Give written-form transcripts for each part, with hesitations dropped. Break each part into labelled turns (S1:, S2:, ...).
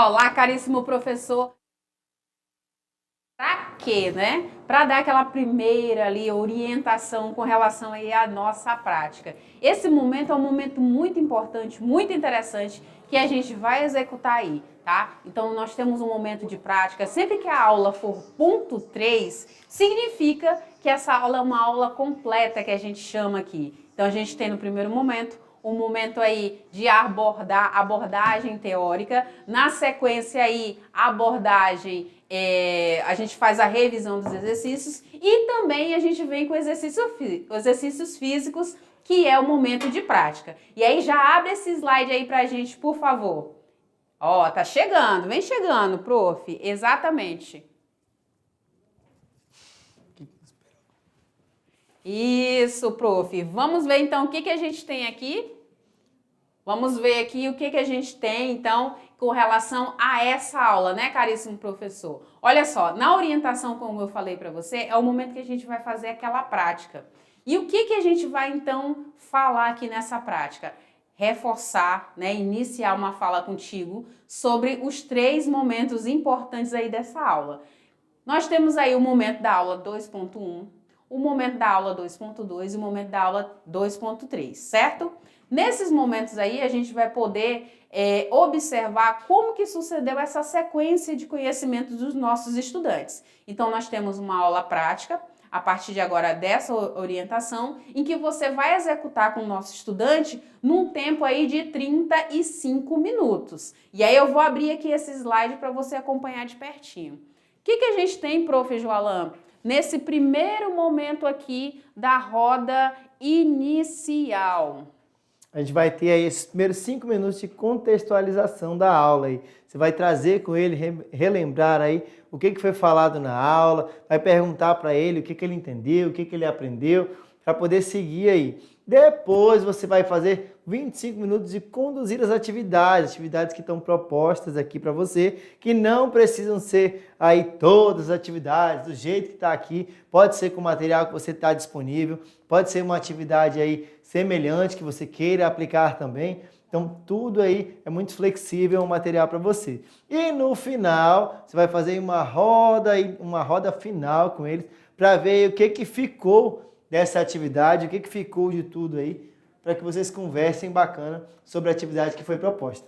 S1: Olá, caríssimo professor. Para quê, né? Para dar aquela primeira ali orientação com relação aí à nossa prática. Esse momento é um momento muito importante, muito interessante que a gente vai executar aí, tá? Então nós temos um momento de prática. Sempre que a aula for ponto 3, significa que essa aula é uma aula completa que a gente chama aqui. Então a gente tem no primeiro momento um momento aí de abordagem teórica, na sequência aí abordagem, a gente faz a revisão dos exercícios e também a gente vem com exercícios físicos, que é o momento de prática. E aí já abre esse slide aí pra gente, por favor. Ó, tá chegando, vem chegando, prof. Exatamente. Isso, prof. Vamos ver então o que a gente tem aqui. Vamos ver aqui o que a gente tem, então, com relação a essa aula, né, caríssimo professor? Olha só, na orientação, como eu falei para você, é o momento que a gente vai fazer aquela prática. E o que a gente vai, então, falar aqui nessa prática? Reforçar, né, iniciar uma fala contigo sobre os 3 momentos importantes aí dessa aula. Nós temos aí o momento da aula 2.1, o momento da aula 2.2 e o momento da aula 2.3, certo? Nesses momentos aí a gente vai poder observar como que sucedeu essa sequência de conhecimentos dos nossos estudantes. Então nós temos uma aula prática, a partir de agora dessa orientação, em que você vai executar com o nosso estudante num tempo aí de 35 minutos. E aí eu vou abrir aqui esse slide para você acompanhar de pertinho. O que a gente tem, prof. Joalan, nesse primeiro momento aqui da roda inicial?
S2: A gente vai ter aí esses primeiros 5 minutos de contextualização da aula aí. Você vai trazer com ele, relembrar aí o que foi falado na aula, vai perguntar para ele o que ele entendeu, o que ele aprendeu, para poder seguir aí. Depois você vai fazer 25 minutos de conduzir as atividades que estão propostas aqui para você, que não precisam ser aí todas as atividades, do jeito que está aqui, pode ser com o material que você está disponível, pode ser uma atividade aí semelhante que você queira aplicar também. Então, tudo aí é muito flexível, um material para você. E no final, você vai fazer uma roda final com eles, para ver o que ficou dessa atividade, o que ficou de tudo aí, para que vocês conversem bacana sobre a atividade que foi proposta.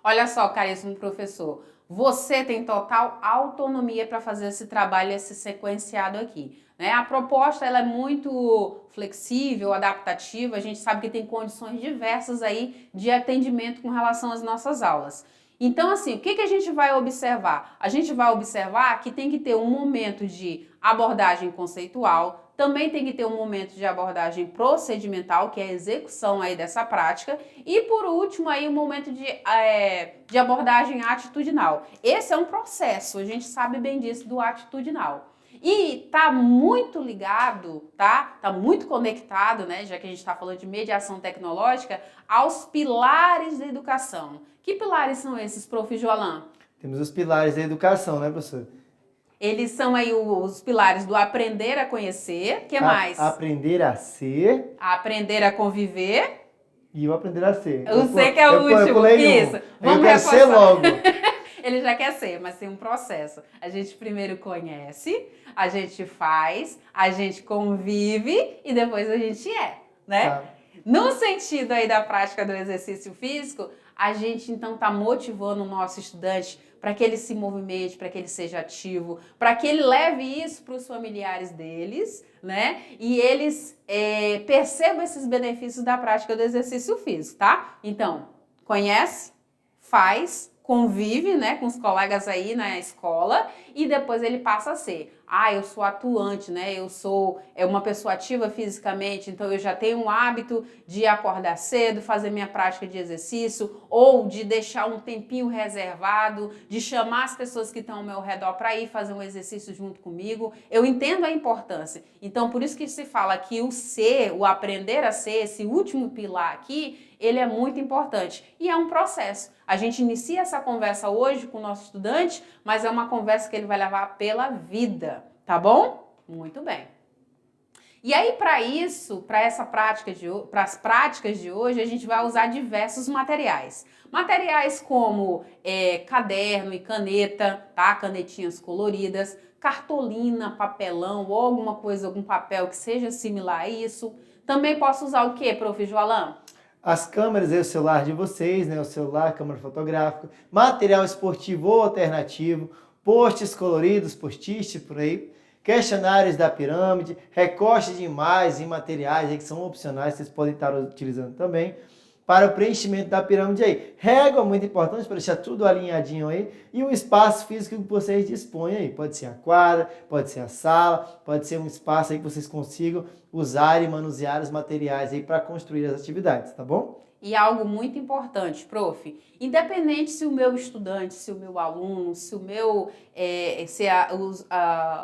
S1: Olha só, caríssimo professor, você tem total autonomia para fazer esse trabalho, esse sequenciado aqui, né? A proposta ela é muito flexível, adaptativa, a gente sabe que tem condições diversas aí de atendimento com relação às nossas aulas. Então, assim, o que a gente vai observar? A gente vai observar que tem que ter um momento de abordagem conceitual, também tem que ter um momento de abordagem procedimental, que é a execução aí dessa prática, e por último aí um momento de abordagem atitudinal. Esse é um processo, a gente sabe bem disso do atitudinal. E tá muito ligado, tá? Tá muito conectado, né? Já que a gente está falando de mediação tecnológica, aos pilares da educação. Que pilares são esses, prof. Joalan?
S2: Temos os pilares da educação, né, professor?
S1: Eles são aí os pilares do aprender a conhecer, que mais?
S2: Aprender a ser.
S1: Aprender a conviver.
S2: E o aprender a ser.
S1: Você que é o último. Isso.
S2: Vamos eu quero ser logo.
S1: Ele já quer ser, mas tem um processo. A gente primeiro conhece, a gente faz, a gente convive e depois a gente é, né? Tá. No sentido aí da prática do exercício físico, a gente então está motivando o nosso estudante para que ele se movimente, para que ele seja ativo, para que ele leve isso para os familiares deles, né? E eles percebam esses benefícios da prática do exercício físico, tá? Então, conhece, faz, convive, né, com os colegas aí na escola e depois ele passa a ser. Eu sou atuante, né? Eu sou uma pessoa ativa fisicamente, então eu já tenho um hábito de acordar cedo, fazer minha prática de exercício ou de deixar um tempinho reservado, de chamar as pessoas que estão ao meu redor para ir fazer um exercício junto comigo. Eu entendo a importância. Então, por isso que se fala que o ser, o aprender a ser, esse último pilar aqui, ele é muito importante e é um processo. A gente inicia essa conversa hoje com o nosso estudante, mas é uma conversa que ele vai levar pela vida, tá bom? Muito bem. E aí, para isso, para as práticas de hoje, a gente vai usar diversos materiais. Materiais como caderno e caneta, tá? Canetinhas coloridas, cartolina, papelão ou alguma coisa, algum papel que seja similar a isso. Também posso usar o quê, prof. Joalan?
S2: As câmeras aí, o celular de vocês, né? O celular, câmera fotográfica, material esportivo ou alternativo, posts coloridos, post-it por aí, questionários da pirâmide, recorte de imagens e materiais aí que são opcionais, vocês podem estar utilizando também, para o preenchimento da pirâmide aí. Régua, muito importante, para deixar tudo alinhadinho aí, e o espaço físico que vocês dispõem aí. Pode ser a quadra, pode ser a sala, pode ser um espaço aí que vocês consigam usar e manusear os materiais aí para construir as atividades, tá bom?
S1: E algo muito importante, prof, independente se o meu estudante, se o meu aluno, se o meu,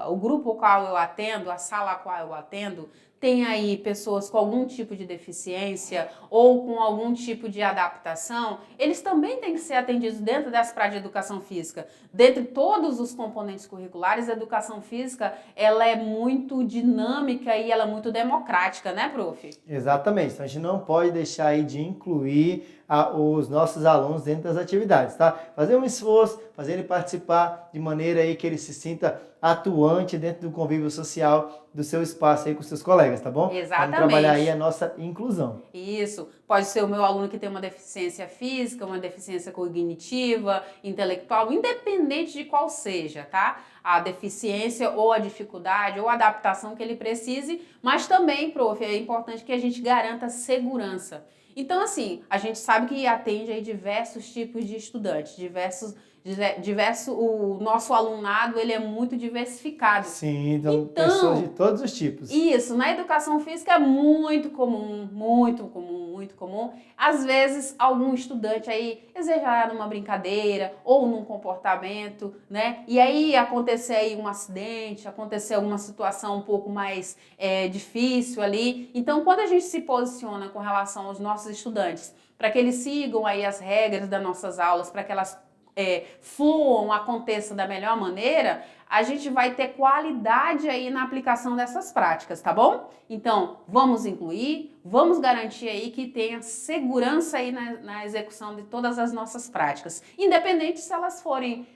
S1: o grupo ao qual eu atendo, a sala a qual eu atendo, tem aí pessoas com algum tipo de deficiência ou com algum tipo de adaptação, eles também têm que ser atendidos dentro das práticas de educação física. Dentre todos os componentes curriculares, a educação física, ela é muito dinâmica e ela é muito democrática, né, prof?
S2: Exatamente, então a gente não pode deixar aí de incluir os nossos alunos dentro das atividades, tá? Fazer um esforço, fazer ele participar de maneira aí que ele se sinta atuante dentro do convívio social do seu espaço aí com seus colegas, tá bom?
S1: Exatamente.
S2: Vamos trabalhar aí a nossa inclusão.
S1: Isso, pode ser o meu aluno que tem uma deficiência física, uma deficiência cognitiva, intelectual, independente de qual seja, tá? A deficiência ou a dificuldade ou a adaptação que ele precise, mas também, prof, é importante que a gente garanta segurança. Então, assim, a gente sabe que atende aí diversos tipos de estudantes, o nosso alunado, ele é muito diversificado.
S2: Sim, então pessoas de todos os tipos.
S1: Isso, na educação física é muito comum, muito comum, muito comum. Às vezes, algum estudante aí exagerar numa brincadeira ou num comportamento, né? E aí acontecer aí um acidente, acontecer alguma situação um pouco mais difícil ali. Então, quando a gente se posiciona com relação aos nossos estudantes, para que eles sigam aí as regras das nossas aulas, para que elas fluam, aconteça da melhor maneira, a gente vai ter qualidade aí na aplicação dessas práticas, tá bom? Então, vamos incluir, vamos garantir aí que tenha segurança aí na execução de todas as nossas práticas, independente se elas forem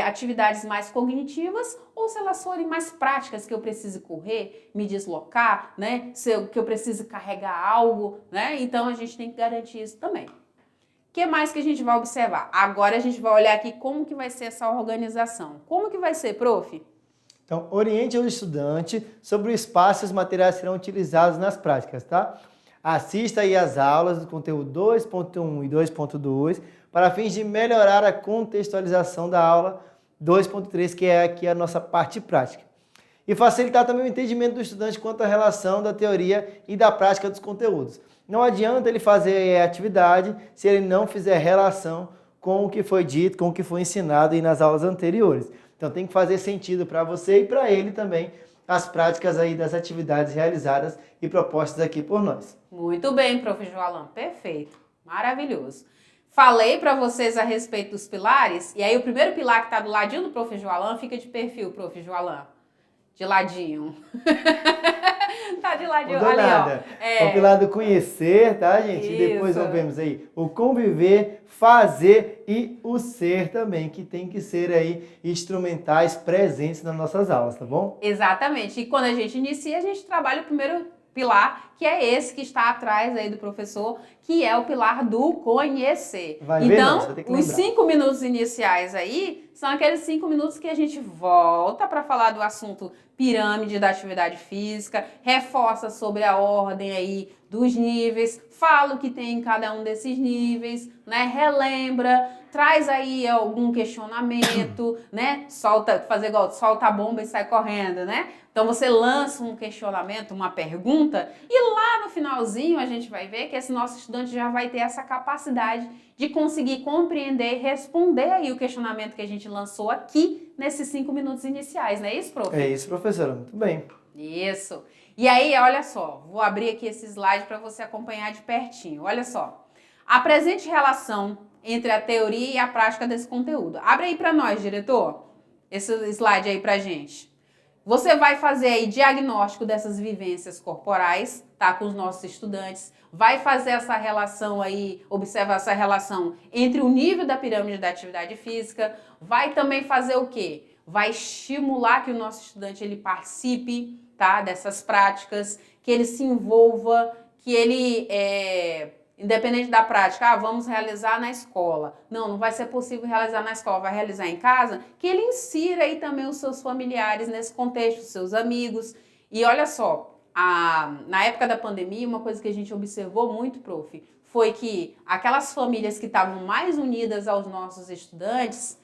S1: atividades mais cognitivas ou se elas forem mais práticas, que eu precise correr, me deslocar, né? Que eu precise carregar algo, né? Então, a gente tem que garantir isso também. O que mais que a gente vai observar? Agora a gente vai olhar aqui como que vai ser essa organização. Como que vai ser, prof?
S2: Então, oriente o estudante sobre o espaço e os materiais que serão utilizados nas práticas, tá? Assista aí às aulas do conteúdo 2.1 e 2.2 para fins de melhorar a contextualização da aula 2.3, que é aqui a nossa parte prática. E facilitar também o entendimento do estudante quanto à relação da teoria e da prática dos conteúdos. Não adianta ele fazer a atividade se ele não fizer relação com o que foi dito, com o que foi ensinado aí nas aulas anteriores. Então tem que fazer sentido para você e para ele também as práticas aí das atividades realizadas e propostas aqui por nós.
S1: Muito bem, prof. Joalan, perfeito, maravilhoso. Falei para vocês a respeito dos pilares, e aí o primeiro pilar que está do ladinho do prof. Joalan fica de perfil, prof. Joalan. De ladinho. Tá de ladinho ali, ó.
S2: O pilar do conhecer, tá, gente? Isso. E depois nós vemos aí o conviver, fazer e o ser também, que tem que ser aí instrumentais presentes nas nossas aulas, tá bom?
S1: Exatamente. E quando a gente inicia, a gente trabalha o primeiro pilar, que é esse que está atrás aí do professor, que é o pilar do conhecer. Então, os 5 minutos iniciais aí são aqueles 5 minutos que a gente volta para falar do assunto pirâmide da atividade física, reforça sobre a ordem aí dos níveis, fala o que tem em cada um desses níveis, né? Relembra, traz aí algum questionamento, né? Fazer igual, solta a bomba e sai correndo, né? Então você lança um questionamento, uma pergunta, e lá no finalzinho a gente vai ver que esse nosso estudante já vai ter essa capacidade de conseguir compreender e responder aí o questionamento que a gente lançou aqui nesses 5 minutos iniciais, não é isso, prof?
S2: É isso, professora, muito bem.
S1: Isso. E aí, olha só, vou abrir aqui esse slide para você acompanhar de pertinho. Olha só, apresente relação entre a teoria e a prática desse conteúdo. Abre aí para nós, diretor, esse slide aí pra gente. Você vai fazer aí diagnóstico dessas vivências corporais, tá, com os nossos estudantes. Vai fazer essa relação aí, observar essa relação entre o nível da pirâmide da atividade física. Vai também fazer o quê? Vai estimular que o nosso estudante ele participe, tá, dessas práticas, que ele se envolva, que ele independente da prática, vamos realizar na escola. Não vai ser possível realizar na escola, vai realizar em casa, que ele insira aí também os seus familiares nesse contexto, os seus amigos. E olha só, na época da pandemia, uma coisa que a gente observou muito, prof, foi que aquelas famílias que estavam mais unidas aos nossos estudantes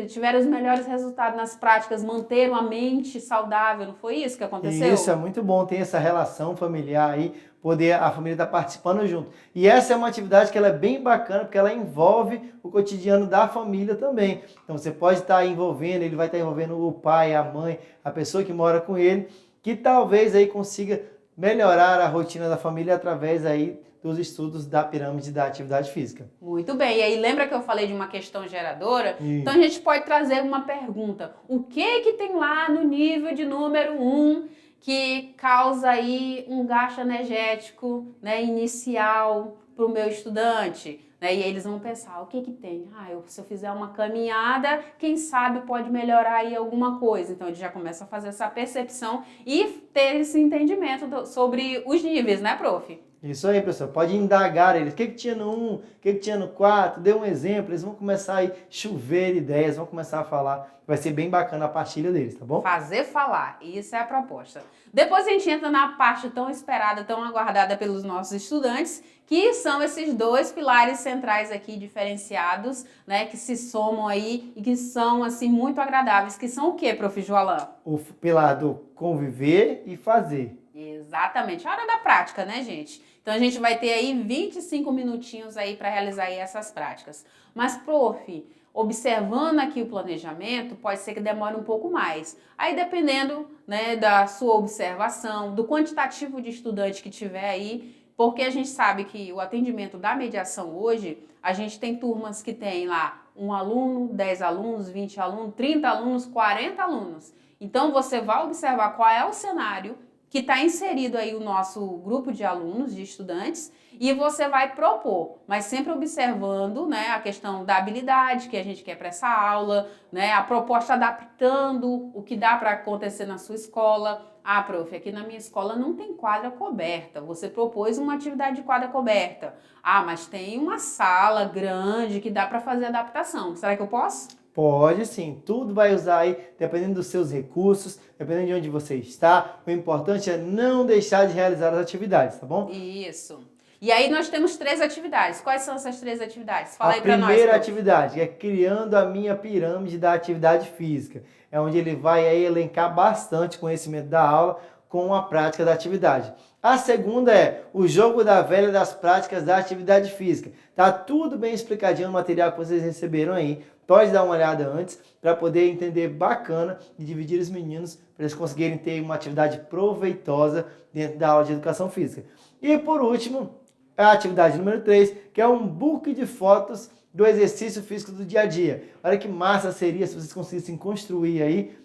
S1: tiveram os melhores resultados nas práticas, manteram a mente saudável, não foi isso que aconteceu?
S2: Isso é muito bom, tem essa relação familiar aí, poder a família estar participando junto. E essa é uma atividade que ela é bem bacana, porque ela envolve o cotidiano da família também. Então você pode estar envolvendo, ele vai estar envolvendo o pai, a mãe, a pessoa que mora com ele, que talvez aí consiga melhorar a rotina da família através aí dos estudos da pirâmide da atividade física.
S1: Muito bem, e aí lembra que eu falei de uma questão geradora? Então a gente pode trazer uma pergunta. O que tem lá no nível de número 1 que causa aí um gasto energético, né, inicial para o meu estudante? Né? E aí eles vão pensar, o que tem? Se eu fizer uma caminhada, quem sabe pode melhorar aí alguma coisa. Então ele já começa a fazer essa percepção e ter esse entendimento sobre os níveis, né, prof?
S2: Isso aí, professor. Pode indagar eles. O que tinha no 1, o que tinha no 4, dê um exemplo. Eles vão começar a chover ideias, vão começar a falar. Vai ser bem bacana a partilha deles, tá bom?
S1: Fazer falar, isso é a proposta. Depois a gente entra na parte tão esperada, tão aguardada pelos nossos estudantes, que são esses dois pilares centrais aqui diferenciados, né, que se somam aí e que são, assim, muito agradáveis, que são o quê, prof. Joalan?
S2: O pilar do conviver e fazer.
S1: Exatamente, a hora da prática, né, gente? Então a gente vai ter aí 25 minutinhos aí para realizar aí essas práticas. Mas, prof, observando aqui o planejamento, pode ser que demore um pouco mais. Aí dependendo, né, da sua observação, do quantitativo de estudante que tiver aí, porque a gente sabe que o atendimento da mediação hoje, a gente tem turmas que tem lá 1 aluno, 10 alunos, 20 alunos, 30 alunos, 40 alunos. Então você vai observar qual é o cenário que está inserido aí o nosso grupo de alunos, de estudantes, e você vai propor, mas sempre observando, né, a questão da habilidade que a gente quer para essa aula, né, a proposta adaptando o que dá para acontecer na sua escola. Prof, aqui na minha escola não tem quadra coberta, você propôs uma atividade de quadra coberta. Mas tem uma sala grande que dá para fazer adaptação, será que eu posso?
S2: Pode sim, tudo vai usar aí, dependendo dos seus recursos, dependendo de onde você está. O importante é não deixar de realizar as atividades, tá bom?
S1: Isso. E aí nós temos 3 atividades. Quais são essas 3 atividades? Fala aí pra nós.
S2: A primeira atividade é criando a minha pirâmide da atividade física. É onde ele vai aí elencar bastante conhecimento da aula com a prática da atividade. A segunda é o jogo da velha das práticas da atividade física. Tá tudo bem explicadinho no material que vocês receberam aí. Pode dar uma olhada antes para poder entender bacana e dividir os meninos para eles conseguirem ter uma atividade proveitosa dentro da aula de educação física. E por último, a atividade número 3, que é um book de fotos do exercício físico do dia a dia. Olha que massa seria se vocês conseguissem construir aí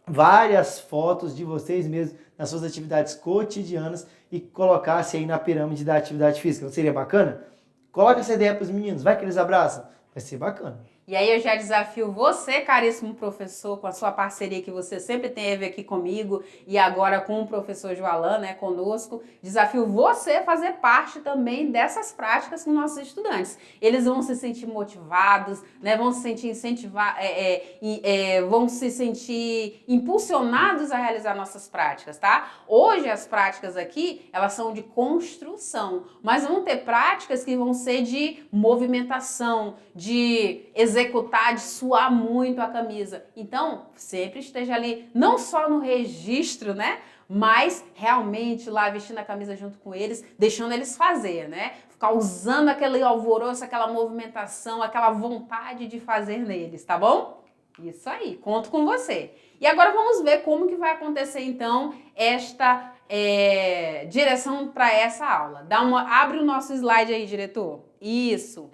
S2: várias fotos de vocês mesmos nas suas atividades cotidianas e colocassem aí na pirâmide da atividade física. Não seria bacana? Coloca essa ideia para os meninos, vai que eles abraçam. Vai ser bacana.
S1: E aí eu já desafio você, caríssimo professor, com a sua parceria que você sempre teve aqui comigo e agora com o professor Joalan, né, conosco, desafio você a fazer parte também dessas práticas com nossos estudantes. Eles vão se sentir motivados, né, vão se sentir incentivados, vão se sentir impulsionados a realizar nossas práticas, tá? Hoje as práticas aqui, elas são de construção, mas vão ter práticas que vão ser de movimentação, de executar, de suar muito a camisa. Então, sempre esteja ali, não só no registro, né? Mas realmente lá vestindo a camisa junto com eles, deixando eles fazer, né? Causando aquele alvoroço, aquela movimentação, aquela vontade de fazer neles, tá bom? Isso aí, conto com você. E agora vamos ver como que vai acontecer então esta direção para essa aula. Abre o nosso slide aí, diretor. Isso.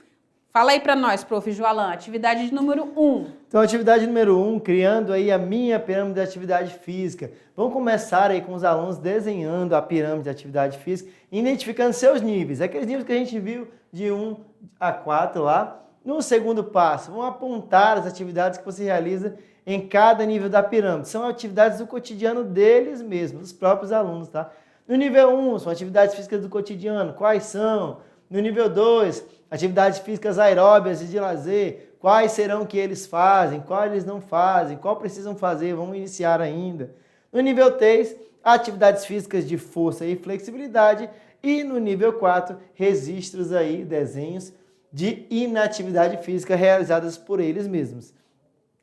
S1: Fala aí para nós, prof. Joalan, atividade de número 1.
S2: Então, atividade número 1, criando aí a minha pirâmide de atividade física. Vamos começar aí com os alunos desenhando a pirâmide de atividade física, identificando seus níveis, aqueles níveis que a gente viu de 1 a 4 lá. No segundo passo, vão apontar as atividades que você realiza em cada nível da pirâmide. São atividades do cotidiano deles mesmos, dos próprios alunos, tá? No nível 1, são atividades físicas do cotidiano. Quais são? No nível 2, atividades físicas aeróbias e de lazer. Quais serão que eles fazem? Quais eles não fazem? Qual precisam fazer? Vamos iniciar ainda. No nível 3, atividades físicas de força e flexibilidade. E no nível 4, registros aí, desenhos de inatividade física realizadas por eles mesmos.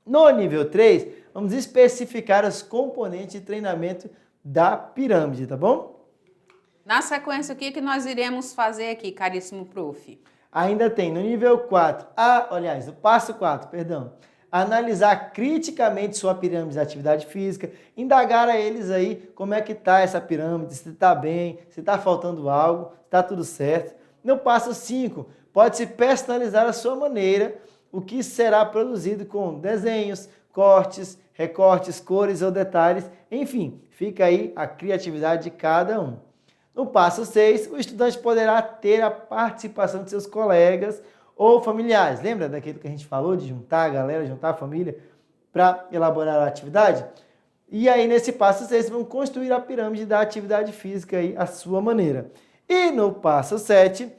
S2: No nível 3, vamos especificar os componentes de treinamento da pirâmide, tá bom?
S1: Na sequência, o que nós iremos fazer aqui, caríssimo prof?
S2: Ainda tem no nível 4, no passo 4, perdão, analisar criticamente sua pirâmide de atividade física, indagar a eles aí como é que está essa pirâmide, se está bem, se está faltando algo, se está tudo certo. No passo 5, pode-se personalizar a sua maneira, o que será produzido com desenhos, cortes, recortes, cores ou detalhes, enfim, fica aí a criatividade de cada um. No passo 6, o estudante poderá ter a participação de seus colegas ou familiares. Lembra daquilo que a gente falou de juntar a galera, juntar a família para elaborar a atividade? E aí, nesse passo 6, vão construir a pirâmide da atividade física aí, à sua maneira. E no passo 7,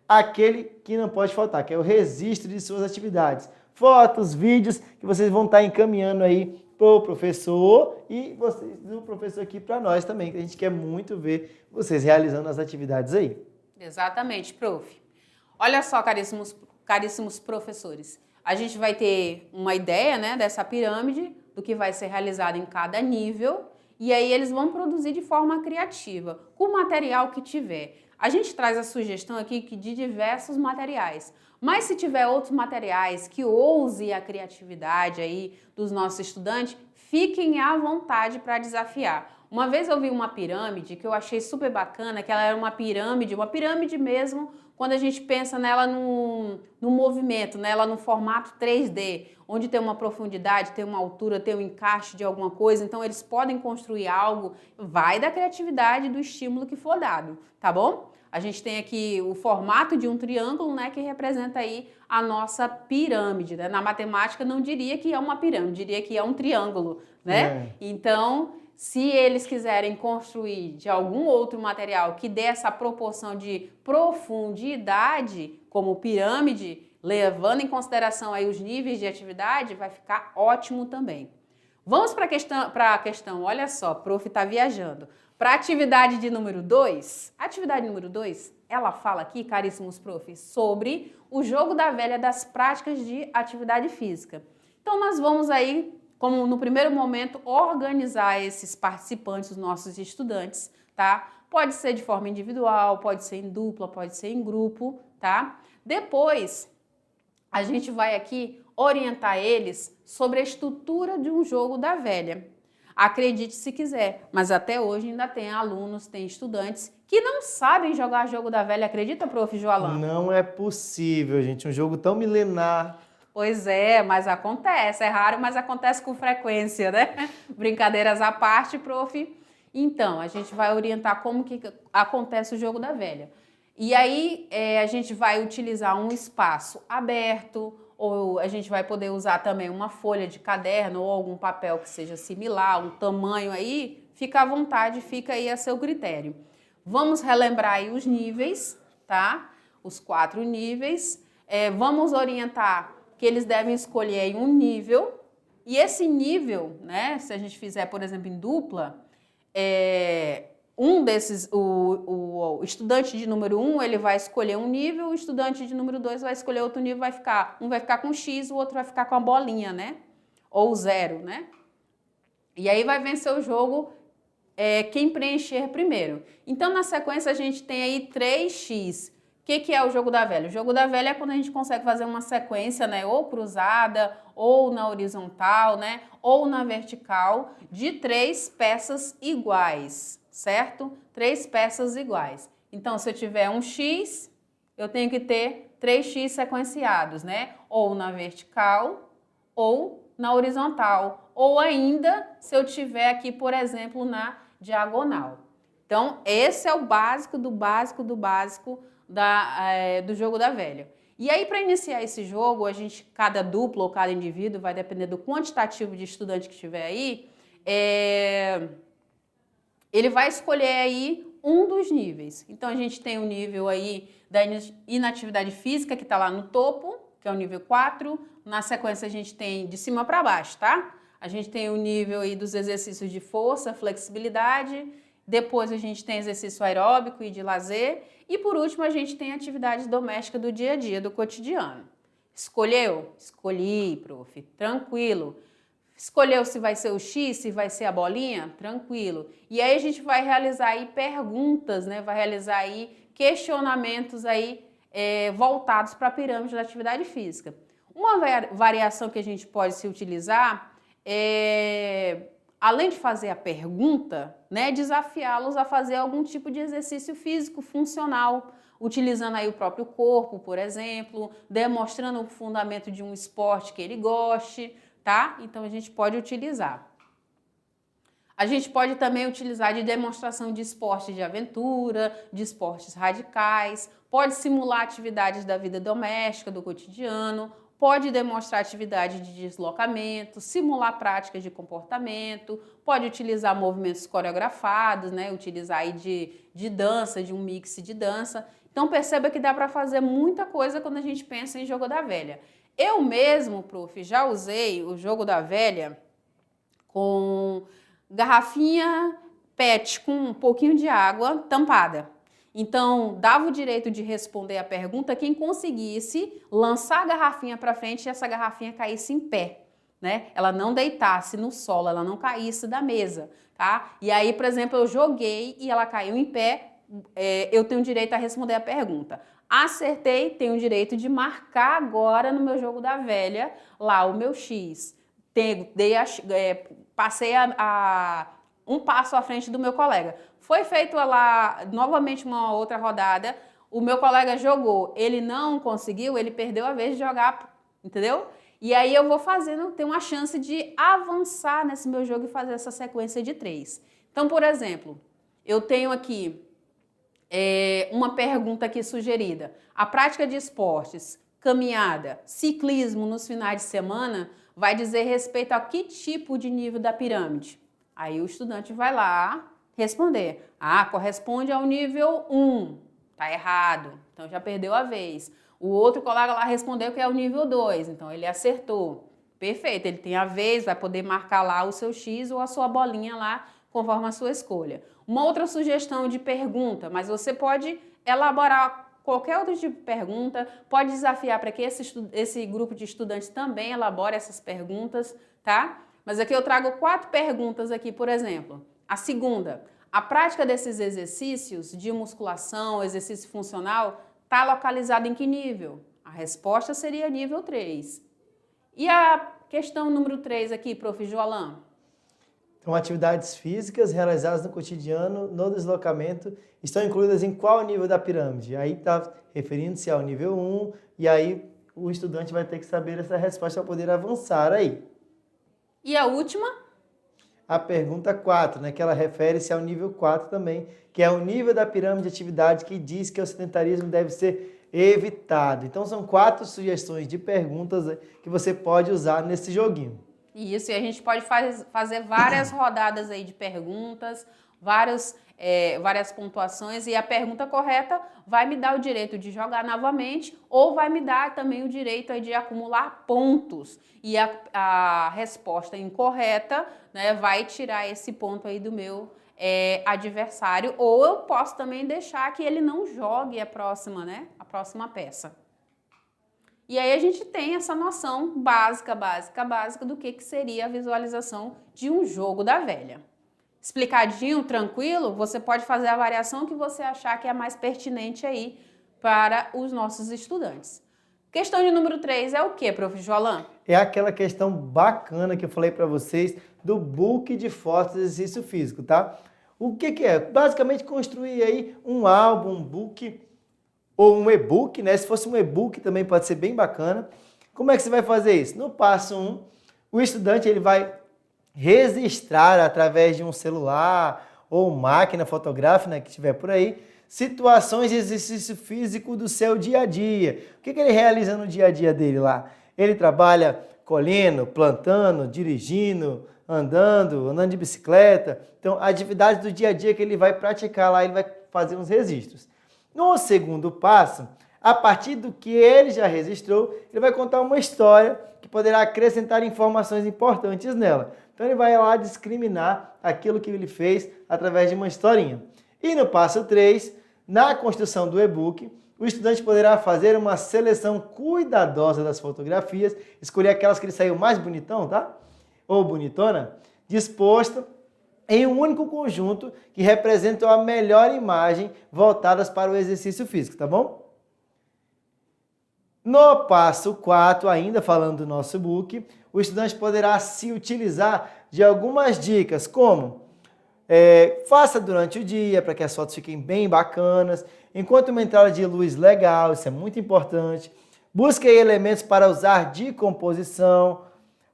S2: aquele que não pode faltar, que é o registro de suas atividades. Fotos, vídeos que vocês vão estar encaminhando aí para o professor e vocês do professor aqui para nós também, que a gente quer muito ver vocês realizando as atividades aí.
S1: Exatamente, prof. Olha só, caríssimos professores, a gente vai ter uma ideia, né, dessa pirâmide, do que vai ser realizado em cada nível, e aí eles vão produzir de forma criativa, com o material que tiver. A gente traz a sugestão aqui de diversos materiais, mas se tiver outros materiais que ouse a criatividade aí dos nossos estudantes, fiquem à vontade para desafiar. Uma vez eu vi uma pirâmide que eu achei super bacana, que ela era uma pirâmide mesmo, quando a gente pensa nela no movimento, nela no formato 3D, onde tem uma profundidade, tem uma altura, tem um encaixe de alguma coisa, então eles podem construir algo, vai da criatividade do estímulo que for dado, tá bom? A gente tem aqui o formato de um triângulo, né, que representa aí a nossa pirâmide, né? Na matemática não diria que é uma pirâmide, diria que é um triângulo, né? Então, se eles quiserem construir de algum outro material que dê essa proporção de profundidade, como pirâmide, levando em consideração aí os níveis de atividade, vai ficar ótimo também. Vamos para a questão, olha só, prof está viajando. Para a atividade de número 2, a atividade número 2, ela fala aqui, caríssimos profs, sobre o jogo da velha das práticas de atividade física. Então, nós vamos aí, como no primeiro momento, organizar esses participantes, os nossos estudantes, tá? Pode ser de forma individual, pode ser em dupla, pode ser em grupo, tá? Depois, a gente vai aqui orientar eles sobre a estrutura de um jogo da velha. Acredite se quiser, mas até hoje ainda tem alunos, tem estudantes que não sabem jogar jogo da velha. Acredita, prof. Joalan?
S2: Não é possível, gente. Um jogo tão milenar.
S1: Pois é, mas acontece. É raro, mas acontece com frequência, né? Brincadeiras à parte, prof. Então, a gente vai orientar como que acontece o jogo da velha. E aí, a gente vai utilizar um espaço aberto, ou a gente vai poder usar também uma folha de caderno ou algum papel que seja similar, um tamanho aí, fica à vontade, fica aí a seu critério. Vamos relembrar aí os níveis, tá? Os 4 níveis. Vamos orientar que eles devem escolher aí um nível, e esse nível, né, se a gente fizer, por exemplo, em dupla, o estudante de número 1, ele vai escolher um nível, o estudante de número 2 vai escolher outro nível, um vai ficar com X, o outro vai ficar com a bolinha, né? Ou 0, né? E aí vai vencer o jogo quem preencher primeiro. Então, na sequência, a gente tem aí 3x. O que é o jogo da velha? O jogo da velha é quando a gente consegue fazer uma sequência, né, ou cruzada, ou na horizontal, né, ou na vertical, de 3 peças iguais, certo? 3 peças iguais. Então, se eu tiver um X, eu tenho que ter 3x sequenciados, né? Ou na vertical ou na horizontal. Ou ainda, se eu tiver aqui, por exemplo, na diagonal. Então, esse é o básico do básico do básico do jogo da velha. E aí, para iniciar esse jogo, cada duplo ou cada indivíduo, vai depender do quantitativo de estudante que tiver aí, ele vai escolher aí um dos níveis. Então, a gente tem o nível aí da inatividade física, que está lá no topo, que é o nível 4. Na sequência, a gente tem de cima para baixo, tá? A gente tem o nível aí dos exercícios de força, flexibilidade. Depois, a gente tem exercício aeróbico e de lazer. E, por último, a gente tem atividades domésticas do dia a dia, do cotidiano. Escolheu? Escolhi, prof. Tranquilo. Escolheu se vai ser o X, se vai ser a bolinha? Tranquilo. E aí a gente vai realizar aí perguntas, né? Vai realizar aí questionamentos aí voltados para a pirâmide da atividade física. Uma variação que a gente pode se utilizar além de fazer a pergunta, né, desafiá-los a fazer algum tipo de exercício físico funcional, utilizando aí o próprio corpo, por exemplo, demonstrando o fundamento de um esporte que ele goste, tá? Então, a gente pode utilizar. A gente pode também utilizar de demonstração de esportes de aventura, de esportes radicais, pode simular atividades da vida doméstica, do cotidiano, pode demonstrar atividade de deslocamento, simular práticas de comportamento, pode utilizar movimentos coreografados, né? Utilizar aí de dança, de um mix de dança. Então, perceba que dá para fazer muita coisa quando a gente pensa em jogo da velha. Eu mesmo, prof, já usei o jogo da velha com garrafinha PET com um pouquinho de água tampada. Então, dava o direito de responder a pergunta quem conseguisse lançar a garrafinha para frente e essa garrafinha caísse em pé, né? Ela não deitasse no solo, ela não caísse da mesa, tá? E aí, por exemplo, eu joguei e ela caiu em pé, eu tenho direito a responder a pergunta. Acertei, tenho o direito de marcar agora no meu jogo da velha lá o meu X. Passei um passo à frente do meu colega. Foi feito lá novamente uma outra rodada, o meu colega jogou, ele não conseguiu, ele perdeu a vez de jogar, entendeu? E aí eu vou ter uma chance de avançar nesse meu jogo e fazer essa sequência de 3. Então, por exemplo, eu tenho aqui uma pergunta aqui sugerida. A prática de esportes, caminhada, ciclismo nos finais de semana vai dizer respeito a que tipo de nível da pirâmide? Aí o estudante vai lá responder. Corresponde ao nível 1. Tá errado. Então já perdeu a vez. O outro colega lá respondeu que é o nível 2. Então ele acertou. Perfeito. Ele tem a vez, vai poder marcar lá o seu X ou a sua bolinha lá, conforme a sua escolha. Uma outra sugestão de pergunta, mas você pode elaborar qualquer outro tipo de pergunta, pode desafiar para que esse grupo de estudantes também elabore essas perguntas, tá? Mas aqui eu trago 4 perguntas aqui, por exemplo. A segunda, a prática desses exercícios de musculação, exercício funcional, está localizada em que nível? A resposta seria nível 3. E a questão número 3 aqui, prof. Joalan?
S2: Então, atividades físicas realizadas no cotidiano, no deslocamento, estão incluídas em qual nível da pirâmide? Aí está referindo-se ao nível 1, e aí o estudante vai ter que saber essa resposta para poder avançar aí.
S1: E a última?
S2: A pergunta 4, né, que ela refere-se ao nível 4 também, que é o nível da pirâmide de atividade que diz que o sedentarismo deve ser evitado. Então, são 4 sugestões de perguntas que você pode usar nesse joguinho.
S1: Isso, e a gente pode fazer várias rodadas aí de perguntas, várias pontuações, e a pergunta correta vai me dar o direito de jogar novamente ou vai me dar também o direito aí de acumular pontos. E a resposta incorreta, né, vai tirar esse ponto aí do meu adversário, ou eu posso também deixar que ele não jogue a próxima peça. E aí a gente tem essa noção básica do que seria a visualização de um jogo da velha. Explicadinho, tranquilo? Você pode fazer a variação que você achar que é mais pertinente aí para os nossos estudantes. Questão de número 3 é o que, prof. Joalan?
S2: É aquela questão bacana que eu falei para vocês do book de fotos de exercício físico, tá? O que é? Basicamente construir aí um álbum, um book ou um e-book, né? Se fosse um e-book também pode ser bem bacana. Como é que você vai fazer isso? No passo 1, o estudante ele vai registrar através de um celular ou máquina fotográfica, né, que estiver por aí, situações de exercício físico do seu dia a dia. O que ele realiza no dia a dia dele lá? Ele trabalha colhendo, plantando, dirigindo, andando de bicicleta. Então, a atividade do dia a dia que ele vai praticar lá, ele vai fazer uns registros. No segundo passo, a partir do que ele já registrou, ele vai contar uma história que poderá acrescentar informações importantes nela. Então ele vai lá discriminar aquilo que ele fez através de uma historinha. E no passo 3, na construção do e-book, o estudante poderá fazer uma seleção cuidadosa das fotografias, escolher aquelas que ele saiu mais bonitão, tá? Ou bonitona, disposta em um único conjunto que representam a melhor imagem voltadas para o exercício físico, tá bom? No passo 4, ainda falando do nosso book, o estudante poderá se utilizar de algumas dicas, como faça durante o dia, para que as fotos fiquem bem bacanas, enquanto uma entrada de luz legal, isso é muito importante. Busque aí elementos para usar de composição,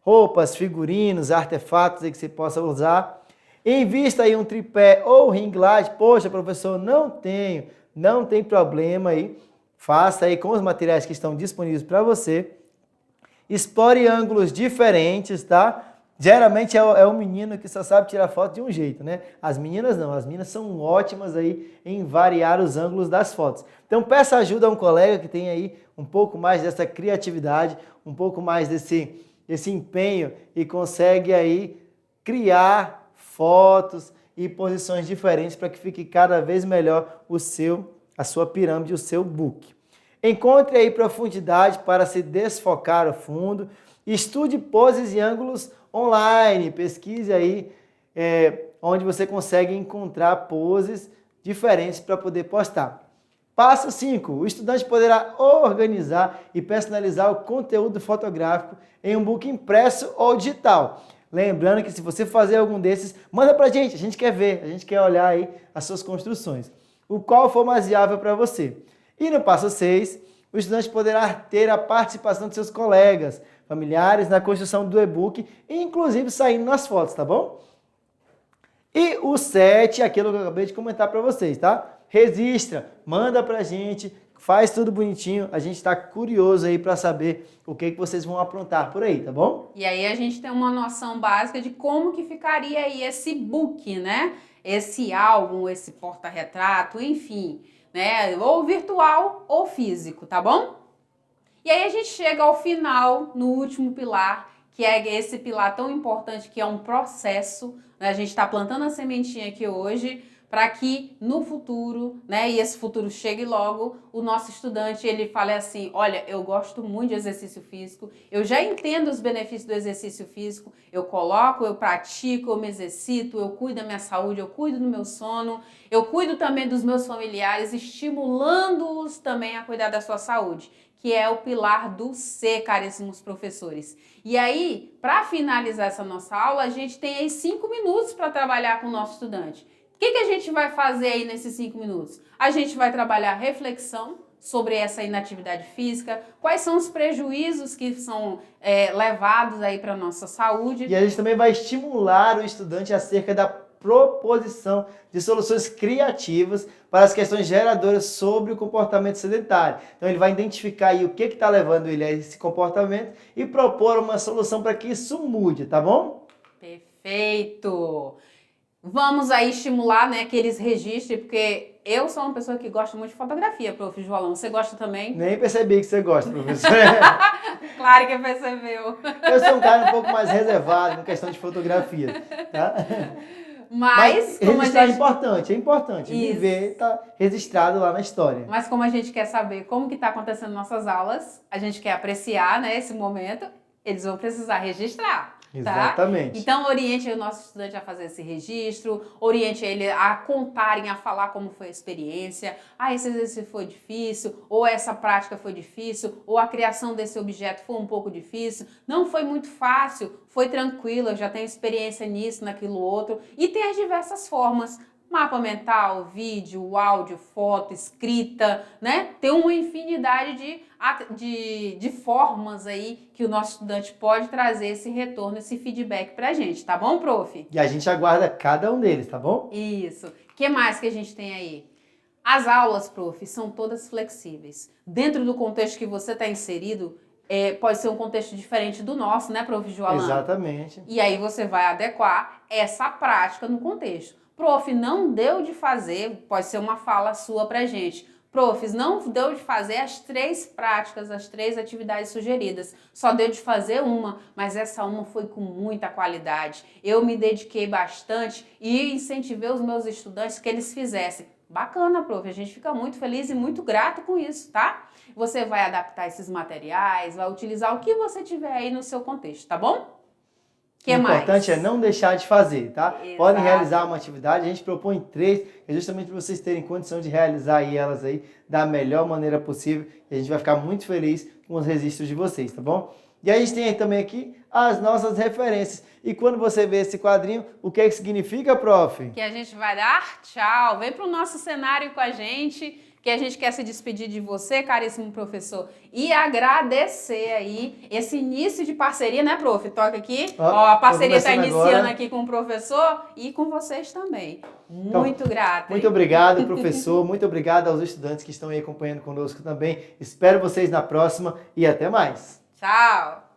S2: roupas, figurinos, artefatos aí que você possa usar. Invista aí um tripé ou ring light. Poxa, professor, não tem problema aí. Faça aí com os materiais que estão disponíveis para você. Explore ângulos diferentes, tá? Geralmente é o menino que só sabe tirar foto de um jeito, né? As meninas não, as meninas são ótimas aí em variar os ângulos das fotos. Então peça ajuda a um colega que tem aí um pouco mais dessa criatividade, um pouco mais desse empenho e consegue aí criar fotos e posições diferentes para que fique cada vez melhor a sua pirâmide, o seu book. Encontre aí profundidade para se desfocar o fundo, estude poses e ângulos online, pesquise aí onde você consegue encontrar poses diferentes para poder postar. Passo 5, o estudante poderá organizar e personalizar o conteúdo fotográfico em um book impresso ou digital. Lembrando que se você fazer algum desses, manda pra gente, a gente quer ver, a gente quer olhar aí as suas construções. O qual for mais viável para você. E no passo 6, o estudante poderá ter a participação de seus colegas, familiares na construção do e-book, inclusive saindo nas fotos, tá bom? E o 7, aquilo que eu acabei de comentar para vocês, tá? Registra, manda pra gente, faz tudo bonitinho, a gente está curioso aí para saber o que vocês vão aprontar por aí, tá bom?
S1: E aí a gente tem uma noção básica de como que ficaria aí esse book, né? Esse álbum, esse porta-retrato, enfim, né? Ou virtual ou físico, tá bom? E aí a gente chega ao final, no último pilar, que é esse pilar tão importante que é um processo, né? A gente está plantando a sementinha aqui hoje para que no futuro, né, e esse futuro chegue logo, o nosso estudante ele fale assim, olha, eu gosto muito de exercício físico, eu já entendo os benefícios do exercício físico, eu coloco, eu pratico, eu me exercito, eu cuido da minha saúde, eu cuido do meu sono, eu cuido também dos meus familiares, estimulando-os também a cuidar da sua saúde, que é o pilar do C, caríssimos professores. E aí, para finalizar essa nossa aula, a gente tem aí 5 minutos para trabalhar com o nosso estudante. O que a gente vai fazer aí nesses 5 minutos? A gente vai trabalhar reflexão sobre essa inatividade física, quais são os prejuízos que são levados aí para a nossa saúde.
S2: E a gente também vai estimular o estudante acerca da proposição de soluções criativas para as questões geradoras sobre o comportamento sedentário. Então ele vai identificar aí o que está levando ele a esse comportamento e propor uma solução para que isso mude, tá bom?
S1: Perfeito! Vamos aí estimular, né, que eles registrem, porque eu sou uma pessoa que gosta muito de fotografia, prof. Joalão. Você gosta também?
S2: Nem percebi que você gosta, professor.
S1: Claro que percebeu.
S2: Eu sou um cara um pouco mais reservado em questão de fotografia, tá?
S1: Mas como
S2: registrar é importante.
S1: Isso.
S2: Viver tá registrado lá na história.
S1: Mas como a gente quer saber como que está acontecendo nossas aulas, a gente quer apreciar, né, esse momento, eles vão precisar registrar. Tá?
S2: Exatamente.
S1: Então oriente o nosso estudante a fazer esse registro, oriente ele a contarem, a falar como foi a experiência, esse exercício foi difícil, ou essa prática foi difícil, ou a criação desse objeto foi um pouco difícil, não foi muito fácil, foi tranquilo, eu já tenho experiência nisso, naquilo outro, e tem as diversas formas Mapa mental, vídeo, áudio, foto, escrita, né? Tem uma infinidade de formas aí que o nosso estudante pode trazer esse retorno, esse feedback pra gente, tá bom, prof?
S2: E a gente aguarda cada um deles, tá bom?
S1: Isso. O que mais que a gente tem aí? As aulas, prof, são todas flexíveis. Dentro do contexto que você está inserido, pode ser um contexto diferente do nosso, né, prof. Joalana?
S2: Exatamente.
S1: E aí você vai adequar essa prática no contexto. Prof, não deu de fazer, pode ser uma fala sua pra gente. Profs, não deu de fazer as 3 práticas, as 3 atividades sugeridas. Só deu de fazer uma, mas essa uma foi com muita qualidade. Eu me dediquei bastante e incentivei os meus estudantes que eles fizessem. Bacana, prof, a gente fica muito feliz e muito grato com isso, tá? Você vai adaptar esses materiais, vai utilizar o que você tiver aí no seu contexto, tá bom?
S2: O importante é não deixar de fazer, tá?
S1: Exato.
S2: Podem realizar uma atividade, a gente propõe 3, é justamente para vocês terem condição de realizar elas aí da melhor maneira possível. E a gente vai ficar muito feliz com os registros de vocês, tá bom? E aí a gente tem também aqui as nossas referências. E quando você vê esse quadrinho, o que é que significa, prof?
S1: Que a gente vai dar tchau. Vem para o nosso cenário com a gente, que a gente quer se despedir de você, caríssimo professor, e agradecer aí esse início de parceria, né, prof? Toca aqui. Ó, a parceria está iniciando agora aqui com o professor e com vocês também. Muito grata.
S2: Muito obrigado, professor. Muito obrigado aos estudantes que estão aí acompanhando conosco também. Espero vocês na próxima e até mais.
S1: Tchau.